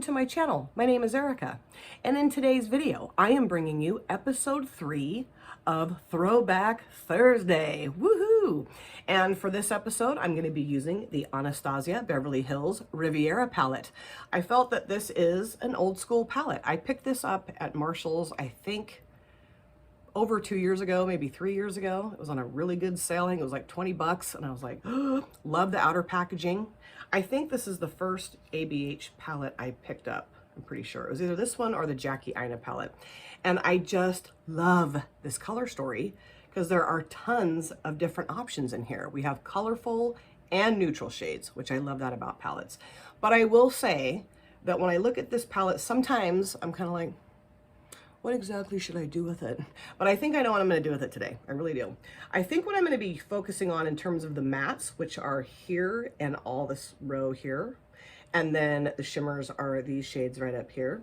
welcome to my channel. My name is Erica, and in today's video, I am bringing you episode 3 of Throwback Thursday. Woohoo! And for this episode, I'm going to be using the Anastasia Beverly Hills Riviera palette. I felt that this is an old school palette. I picked this up at Marshall's, I think, over 2 years ago, maybe 3 years ago. It was on a really good sale. I think it was like 20 bucks. And I was like, oh, love the outer packaging. I think this is the first ABH palette I picked up. I'm pretty sure. It was either this one or the Jackie Aina palette. And I just love this color story because there are tons of different options in here. We have colorful and neutral shades, which I love that about palettes. But I will say that when I look at this palette, sometimes I'm kind of like, what exactly should I do with it? But I think I know what I'm going to do with it today. I really do. I think what I'm going to be focusing on in terms of the mattes, which are here and all this row here, and then the shimmers are these shades right up here.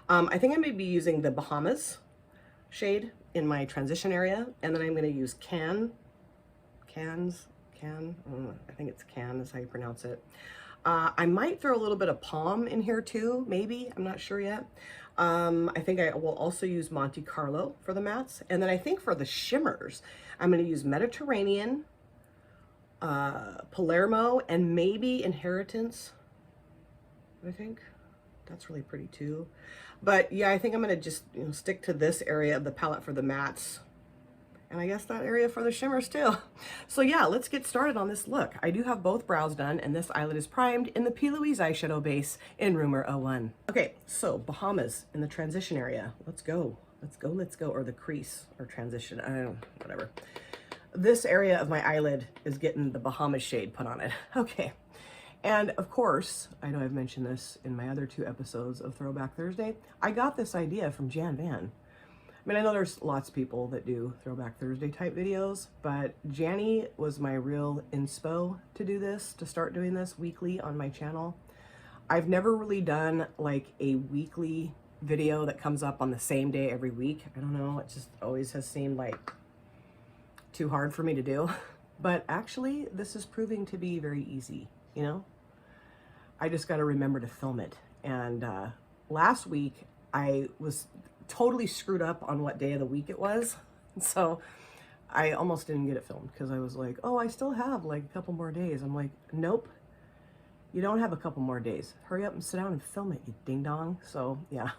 I think I'm going to be using the Bahamas shade in my transition area, and then I'm going to use I think it's Can is how you pronounce it. I might throw a little bit of Palm in here too, maybe. I'm not sure yet. I think I will also use Monte Carlo for the mattes. And then I think for the shimmers, I'm going to use Mediterranean, Palermo, and maybe Inheritance. I think that's really pretty too. But yeah, I think I'm going to just stick to this area of the palette for the mattes. And I guess that area for the shimmers too. So yeah, let's get started on this look. I do have both brows done, and this eyelid is primed in the P. Louise eyeshadow base in Rumor 01. Okay, so Bahamas in the transition area. Let's go. Or the crease or transition, I don't know, whatever. This area of my eyelid is getting the Bahamas shade put on it. Okay. And of course, I know I've mentioned this in my other 2 episodes of Throwback Thursday. I got this idea from Jan Van. I mean, I know there's lots of people that do Throwback Thursday type videos, but Janny was my real inspo to do this, to start doing this weekly on my channel. I've never really done like a weekly video that comes up on the same day every week. I don't know, it just always has seemed like too hard for me to do. But actually, this is proving to be very easy, you know? I just got to remember to film it. And last week, I was totally screwed up on what day of the week it was. So I almost didn't get it filmed because I was like, oh, I still have like a couple more days. I'm like, nope, you don't have a couple more days. Hurry up and sit down and film it, you ding dong. So yeah.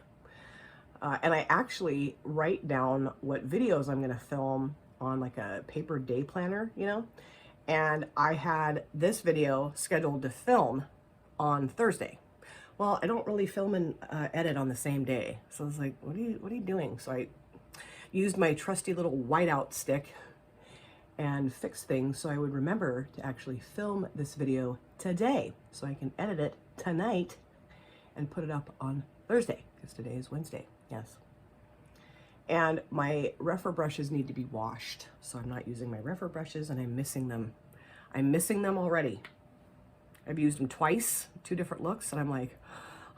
And I actually write down what videos I'm going to film on like a paper day planner, you know? And I had this video scheduled to film on Thursday. Well, I don't really film and edit on the same day. So I was like, what are you doing? So I used my trusty little whiteout stick and fixed things so I would remember to actually film this video today so I can edit it tonight and put it up on Thursday because today is Wednesday. Yes. And my Rephr brushes need to be washed. So I'm not using my Rephr brushes and I'm missing them. I'm missing them already. I've used them twice, 2 different looks, and I'm like,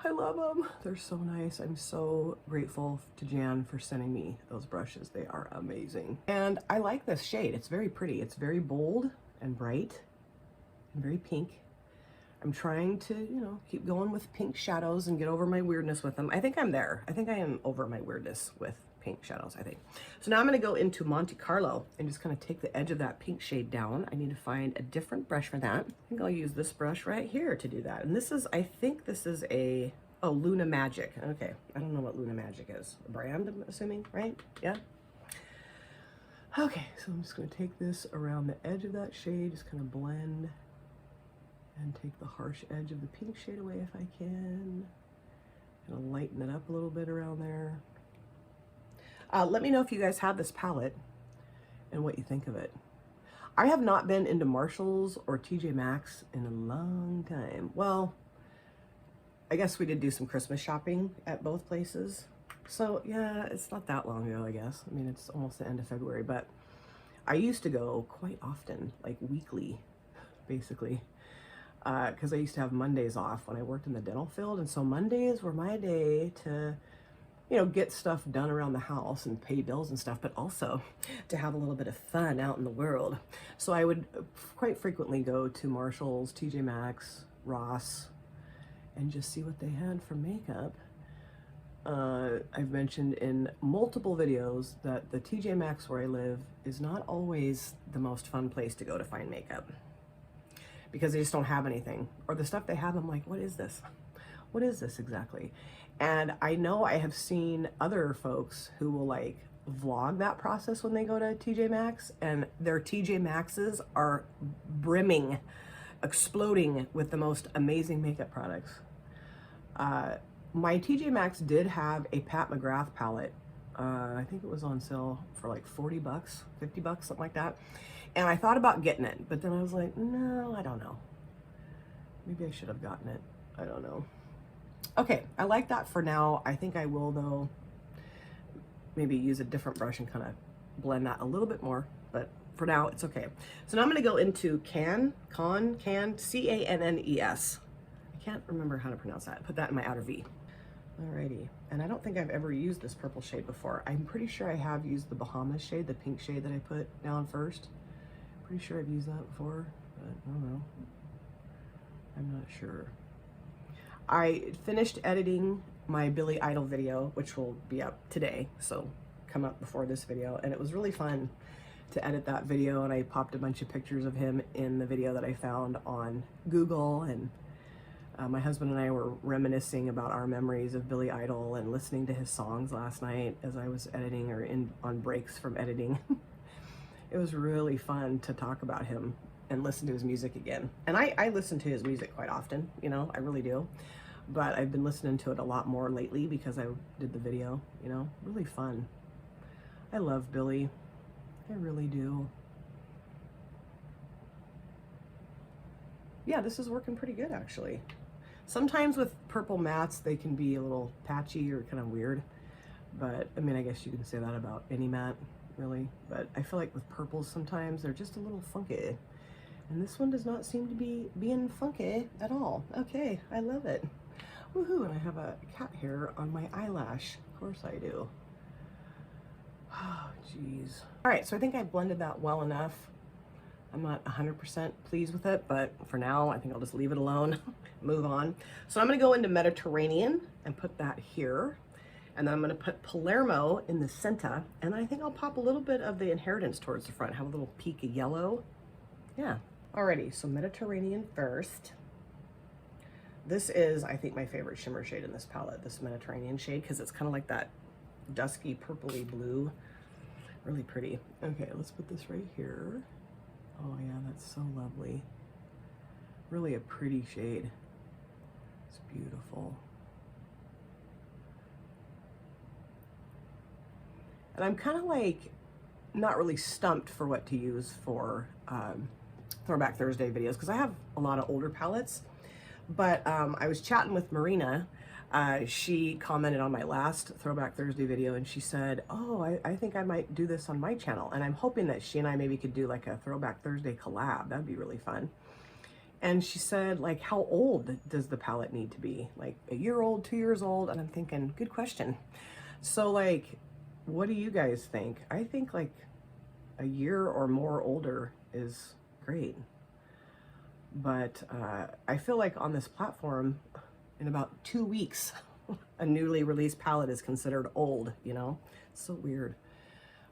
I love them. They're so nice. I'm so grateful to Jan for sending me those brushes. They are amazing. And I like this shade. It's very pretty. It's very bold and bright and very pink. I'm trying to, keep going with pink shadows and get over my weirdness with them. I think I'm there. I think I am over my weirdness with pink shadows, I think. So now I'm going to go into Monte Carlo and just kind of take the edge of that pink shade down. I need to find a different brush for that. I think I'll use this brush right here to do that. And this is, I think this is a Luna Magic. Okay, I don't know what Luna Magic is. A brand, I'm assuming, right? Yeah. Okay, so I'm just going to take this around the edge of that shade, just kind of blend and take the harsh edge of the pink shade away if I can. Kind of lighten it up a little bit around there. Let me know if you guys have this palette and what you think of it. I have not been into Marshalls or TJ Maxx in a long time. Well, I guess we did do some Christmas shopping at both places. So yeah, it's not that long ago, I guess. I mean, it's almost the end of February, but I used to go quite often, like weekly, basically. Because I used to have Mondays off when I worked in the dental field. And so Mondays were my day to get stuff done around the house and pay bills and stuff, but also to have a little bit of fun out in the world. So I would quite frequently go to Marshalls, TJ Maxx, Ross, and just see what they had for makeup. I've mentioned in multiple videos that the TJ Maxx where I live is not always the most fun place to go to find makeup, because they just don't have anything, or the stuff they have, I'm like, what is this? What is this exactly? And I know I have seen other folks who will like vlog that process when they go to TJ Maxx, and their TJ Maxxes are brimming, exploding with the most amazing makeup products. My TJ Maxx did have a Pat McGrath palette. I think it was on sale for like 40 bucks, 50 bucks, something like that. And I thought about getting it, but then I was like, no, I don't know. Maybe I should have gotten it. I don't know. Okay, I like that for now. I think I will, though, maybe use a different brush and kind of blend that a little bit more, but for now, it's okay. So now I'm gonna go into Cannes, C-A-N-N-E-S. I can't remember how to pronounce that. Put that in my outer V. Alrighty, and I don't think I've ever used this purple shade before. I'm pretty sure I have used the Bahamas shade, the pink shade that I put down first. Pretty sure I've used that before, but I don't know. I'm not sure. I finished editing my Billy Idol video, which will be up today, so come up before this video, and it was really fun to edit that video, and I popped a bunch of pictures of him in the video that I found on Google, and my husband and I were reminiscing about our memories of Billy Idol and listening to his songs last night as I was editing, or on breaks from editing. It was really fun to talk about him and listen to his music again. And I listen to his music quite often, you know, I really do. But I've been listening to it a lot more lately because I did the video, you know, really fun. I love Billy, I really do. Yeah, this is working pretty good actually. Sometimes with purple mattes, they can be a little patchy or kind of weird. But I mean, I guess you can say that about any matte, really. But I feel like with purples, sometimes they're just a little funky. And this one does not seem to be being funky at all. Okay, I love it. Woohoo, and I have a cat hair on my eyelash. Of course I do. Oh, jeez. All right, so I think I blended that well enough. I'm not 100% pleased with it, but for now, I think I'll just leave it alone, move on. So I'm gonna go into Mediterranean and put that here. And then I'm gonna put Palermo in the center. And I think I'll pop a little bit of the Inheritance towards the front, have a little peak of yellow. Yeah, alrighty, so Mediterranean first. This is, I think, my favorite shimmer shade in this palette, this Mediterranean shade, because it's kind of like that dusky purpley blue. Really pretty. Okay, let's put this right here. Oh yeah, that's so lovely. Really a pretty shade. It's beautiful. And I'm kind of like not really stumped for what to use for Throwback Thursday videos, because I have a lot of older palettes. But I was chatting with Marina. She commented on my last Throwback Thursday video, and she said, oh, I think I might do this on my channel. And I'm hoping that she and I maybe could do like a Throwback Thursday collab. That'd be really fun. And she said, like, how old does the palette need to be? Like a year old, 2 years old? And I'm thinking, good question. So like, what do you guys think? I think like a year or more older is great. But I feel like on this platform, in about 2 weeks, a newly released palette is considered old, you know? It's so weird.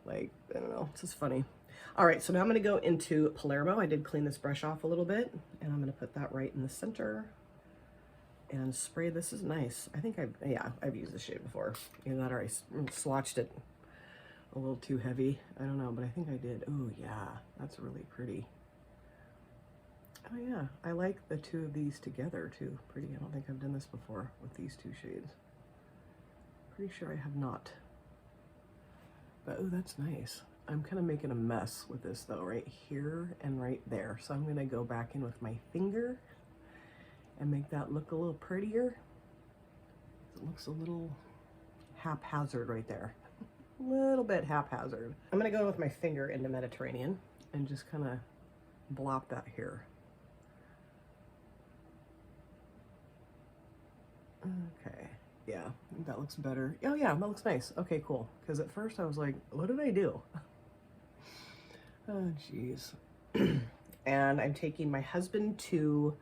Like, I don't know, it's just funny. All right, so now I'm gonna go into Palermo. I did clean this brush off a little bit, and I'm gonna put that right in the center and spray. This is nice. I think I've used this shade before. Either that or I swatched it a little too heavy. I don't know, but I think I did. Oh yeah, that's really pretty. Oh yeah, I like the two of these together too. Pretty. I don't think I've done this before with these two shades. Pretty sure I have not. But oh, that's nice. I'm kind of making a mess with this though, right here and right there. So I'm gonna go back in with my finger and make that look a little prettier. It looks a little haphazard right there. A little bit haphazard. I'm gonna go with my finger into Mediterranean and just kind of blop that here. Okay, yeah, I think that looks better. Oh yeah, that looks nice. Okay, cool. Because at first I was like, what did I do? Oh, geez. And I'm taking my husband to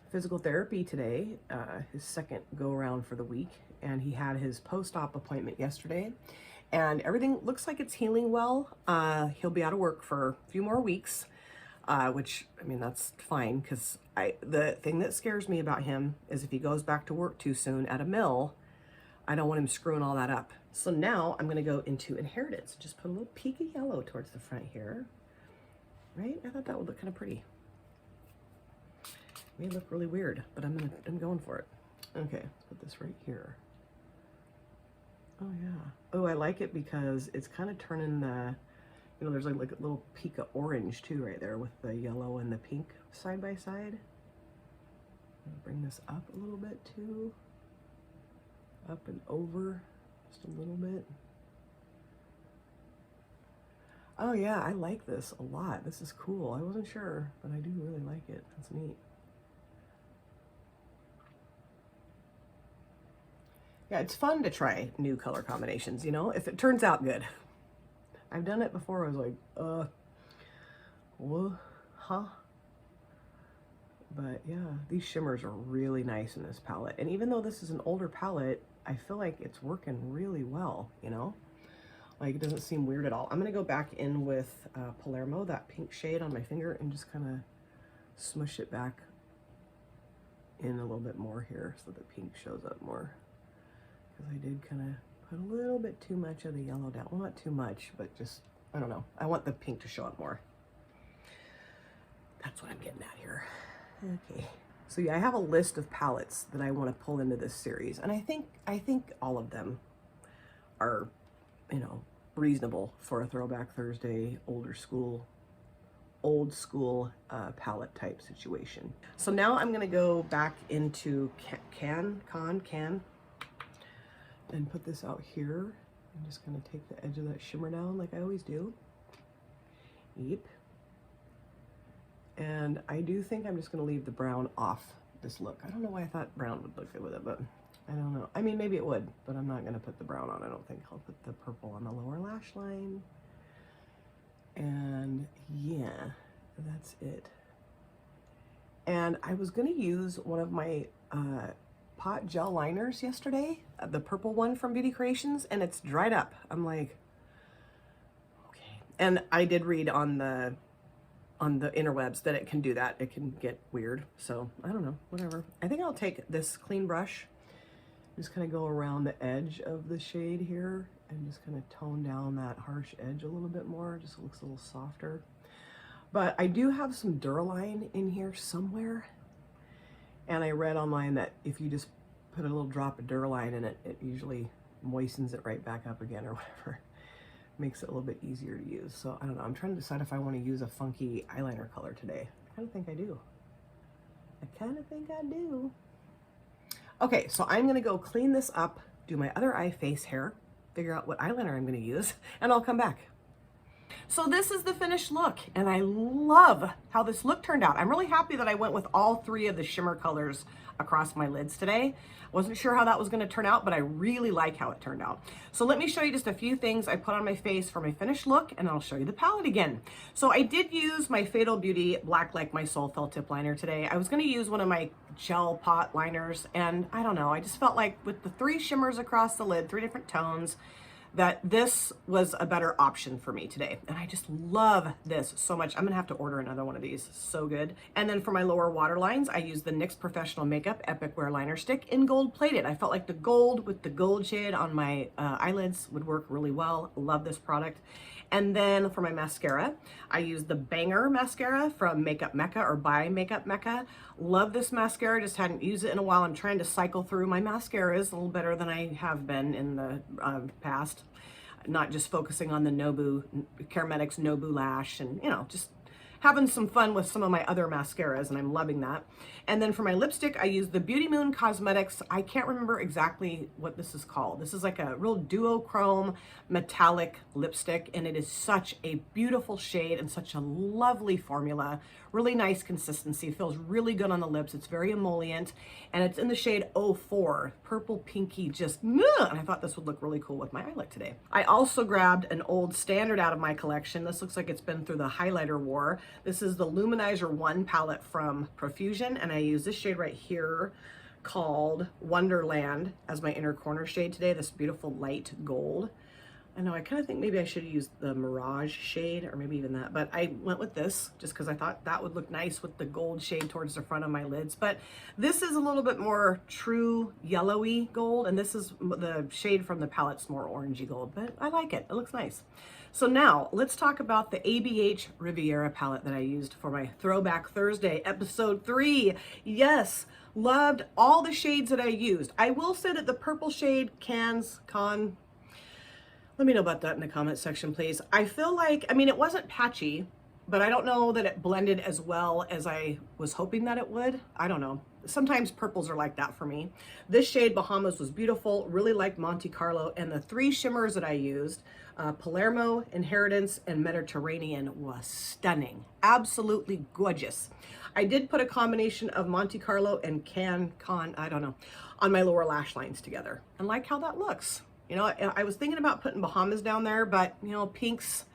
physical therapy today, his second go around for the week, and he had his post-op appointment yesterday, and everything looks like it's healing well. He'll be out of work for a few more weeks, which, I mean, that's fine, because the thing that scares me about him is if he goes back to work too soon at a mill, I don't want him screwing all that up. So now I'm going to go into inheritance. Just put a little peak of yellow towards the front here. Right? I thought that would look kind of pretty. It may look really weird, but I'm going for it. Okay, let's put this right here. Oh yeah. Oh, I like it because it's kind of turning the, you know, there's like a little peak of orange too right there with the yellow and the pink side by side. I'm gonna bring this up a little bit too. Up and over just a little bit. Oh yeah, I like this a lot. This is cool. I wasn't sure, but I do really like it. That's neat. Yeah, it's fun to try new color combinations, you know, if it turns out good. I've done it before. I was like, huh? But yeah, these shimmers are really nice in this palette. And even though this is an older palette, I feel like it's working really well, you know? Like, it doesn't seem weird at all. I'm going to go back in with Palermo, that pink shade on my finger, and just kind of smush it back in a little bit more here so the pink shows up more. Because I did kind of put a little bit too much of the yellow down. Well, not too much, but just, I don't know. I want the pink to show up more. That's what I'm getting at here. Okay. So yeah, I have a list of palettes that I want to pull into this series. And I think all of them are, you know, reasonable for a Throwback Thursday, old school palette type situation. So now I'm going to go back into can, and put this out here. I'm just going to take the edge of that shimmer down like I always do. Yep. And I do think I'm just going to leave the brown off this look. I don't know why I thought brown would look good with it, but I don't know. I mean, maybe it would, but I'm not going to put the brown on. I don't think. I'll put the purple on the lower lash line. And yeah, that's it. And I was going to use one of my pot gel liners yesterday, the purple one from Beauty Creations, and it's dried up. I'm like, okay. And I did read on the interwebs that it can do that. It can get weird. So I don't know, whatever. I think I'll take this clean brush, just kind of go around the edge of the shade here and just kind of tone down that harsh edge a little bit more. Just looks a little softer. But I do have some Duraline in here somewhere. And I read online that if you just put a little drop of Duraline in it, it usually moistens it right back up again or whatever. Makes it a little bit easier to use. So I don't know. I'm trying to decide if I want to use a funky eyeliner color today. I kind of think I do. Okay, so I'm going to go clean this up, do my other eye face hair, figure out what eyeliner I'm going to use, and I'll come back. So this is the finished look, and I love how this look turned out. I'm really happy that I went with all three of the shimmer colors across my lids today. Wasn't sure how that was going to turn out, but I really like how it turned out. So let me show you just a few things I put on my face for my finished look, and I'll show you the palette again. So I did use my Fatal Beauty Black Like My Soul felt tip liner today. I was going to use one of my gel pot liners, and I don't know, I just felt like with the three shimmers across the lid, 3 different tones, that this was a better option for me today. And I just love this so much. I'm gonna have to order another one of these. So good. And then for my lower water lines, I used the NYX Professional Makeup Epic Wear Liner Stick in gold plated. I felt like the gold with the gold shade on my eyelids would work really well. Love this product. And then for my mascara, I used the Banger mascara from Makeup Mecca or by Makeup Mecca. Love this mascara, just hadn't used it in a while. I'm trying to cycle through my mascaras a little better than I have been in the past. Not just focusing on the Nobu, Carametics Nobu Lash, and, you know, just having some fun with some of my other mascaras, and I'm loving that. And then for my lipstick, I used the Beauty Moon Cosmetics. I can't remember exactly what this is called. This is like a real duochrome metallic lipstick, and it is such a beautiful shade and such a lovely formula. Really nice consistency. Feels really good on the lips. It's very emollient, and it's in the shade 04, purple pinky, just, and I thought this would look really cool with my eye look today. I also grabbed an old standard out of my collection. This looks like it's been through the highlighter war. This is the Luminizer 1 palette from Profusion, and I use this shade right here called Wonderland as my inner corner shade today, this beautiful light gold. I know, I kind of think maybe I should have used the Mirage shade, or maybe even that, but I went with this just because I thought that would look nice with the gold shade towards the front of my lids. But this is a little bit more true yellowy gold, and this is the shade from the palette's more orangey gold, but I like it. It looks nice. So now let's talk about the ABH Riviera palette that I used for my Throwback Thursday episode 3. Yes, loved all the shades that I used. I will say that the purple shade, let me know about that in the comment section, please. I feel like, I mean, it wasn't patchy, but I don't know that it blended as well as I was hoping that it would. I don't know. Sometimes purples are like that for me. This shade, Bahamas, was beautiful. Really liked Monte Carlo. And the 3 shimmers that I used, Palermo, Inheritance, and Mediterranean, was stunning. Absolutely gorgeous. I did put a combination of Monte Carlo and I don't know, on my lower lash lines together. And like how that looks. You know, I was thinking about putting Bahamas down there, but, you know, pinks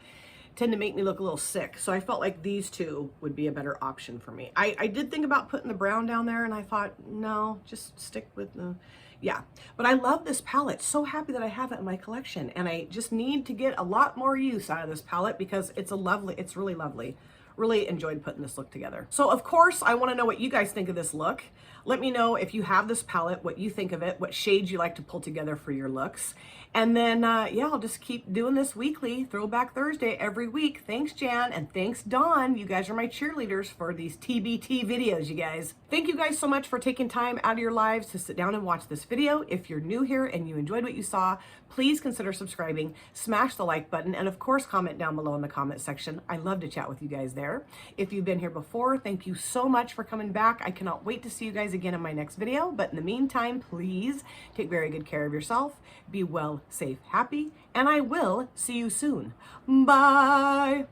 tend to make me look a little sick. So I felt like these two would be a better option for me. I did think about putting the brown down there, and I thought, no, just stick with the, yeah. But I love this palette. So happy that I have it in my collection. And I just need to get a lot more use out of this palette because it's really lovely. Really enjoyed putting this look together. So of course, I want to know what you guys think of this look. Let me know if you have this palette, what you think of it, what shades you like to pull together for your looks. And then, yeah, I'll just keep doing this weekly, Throwback Thursday every week. Thanks, Jan, and thanks, Dawn. You guys are my cheerleaders for these TBT videos, you guys. Thank you guys so much for taking time out of your lives to sit down and watch this video. If you're new here and you enjoyed what you saw, please consider subscribing, smash the like button, and of course, comment down below in the comment section. I love to chat with you guys there. If you've been here before, thank you so much for coming back. I cannot wait to see you guys again in my next video. But in the meantime, please take very good care of yourself. Be well, safe, happy, and I will see you soon. Bye.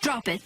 Drop it.